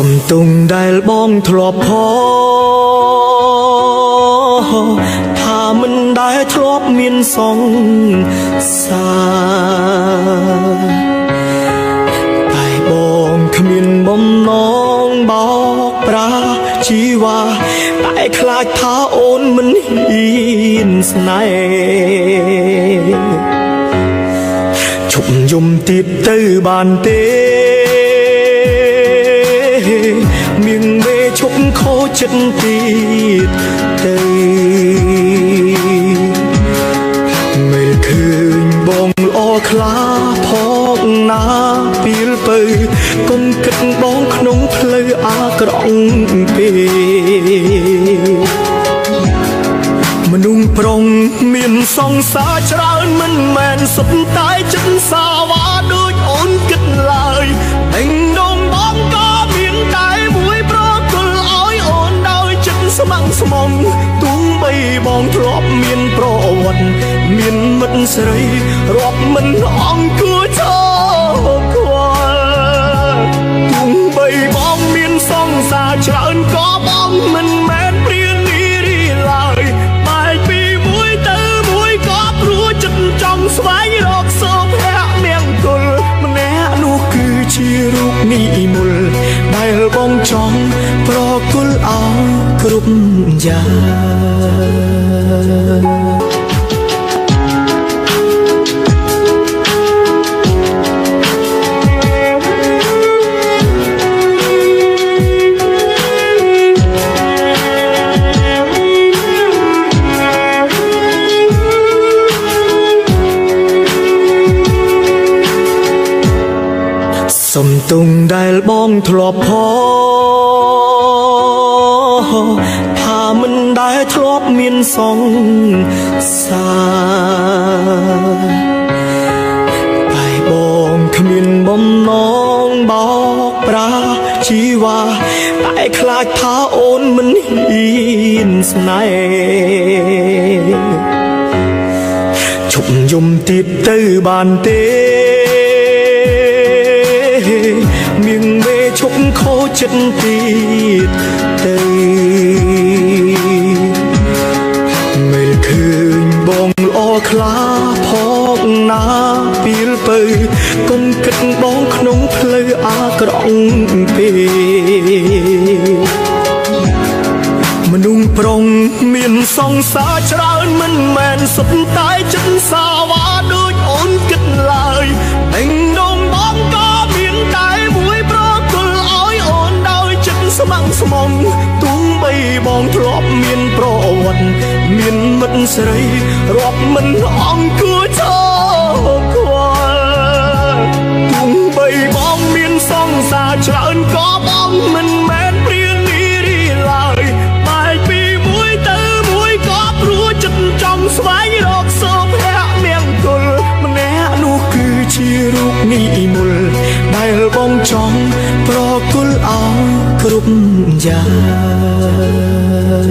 សំទុងដែលបងធ្លាប់ផថាមិនដែលធ្លាប់មានសង្សារតែបងគ្មានបំណងបោកប្រាស់ជីវ៉ាតែខ្លាចថាអូនមិនហ៊ានស្នេហ៍ជប់យំទៀតទៅបានទេមៀងមេឈប់ខូចចិត្តទៀតទៅមើលឃើញបងល្អខ្លាផងណាពេលពៅកុំគិតបងក្នុងផ្លូវអាក្រក់ពេកមនុស្សប្រុងមានសង្សារច្រើនមិនមែនសុទ្ធតែចិត្តសាវ៉ាដូចអូនគិតឡើយតែងដងបងក៏មានតែមួយប្រគល់ឲ្យអូនដោយចិត្តស្ម័គ្រស្មំទូបីបងធ្លាប់មានប្រវត្តិមានមិត្តស្រីរាប់មិនអង្គួរឈរខ្វល់ទូបីបងមានសង្សារច្រើនក៏បងមិនមែនព្រានីរីឡើយចង់ស្វែងរកសុភមង្គលម្នាក់នោះគឺជារូបនិមលដែលបងចង់ប្រគល់ឲ្យគ្រប់យ៉ាងសំទុងដែលបងធ្លាប់ផថាមិនដែលធ្លាប់មានសង្សារតែបងគ្មានបំណងបោកប្រាស់ជីវ៉ាតែខ្លាចថាអូនមិនហ៊ានស្នេហ៍ជប់យំទៀតទៅបានទេមៀងមេឈប់ខូចចិត្តទៀតទៅមើលឃើញបងល្អខ្លាផងណាពេលពៅកុំគិតបងក្នុងផ្លូវអាក្រក់ពេកមនុស្សប្រុងមានសង្សារច្រើនមិនមែនសុទ្ធតែចិត្តសាវ៉ាដូចអូនគិតឡើយតែងដងបងក៏មានតែមួយប្រគល់ឲ្យអូនដោយចិត្តស្ម័គ្រស្មំទូបីបងធ្លាប់មានប្រវត្តិមានមិត្តស្រីរាប់មិនអង្គួរឈរខ្វល់ទូបីបងមានសង្សារច្រើនក៏បងមិនមែនព្រានីរីឡើយបែកពីមួយទៅមួយក៏ព្រោះចិត្តចង់ស្វែងរកសុភមង្គលម្នាក់នោះគឺជារូបនិមលដែលបងចង់ប្រគល់ឲ្យគ្រប់យ៉ាង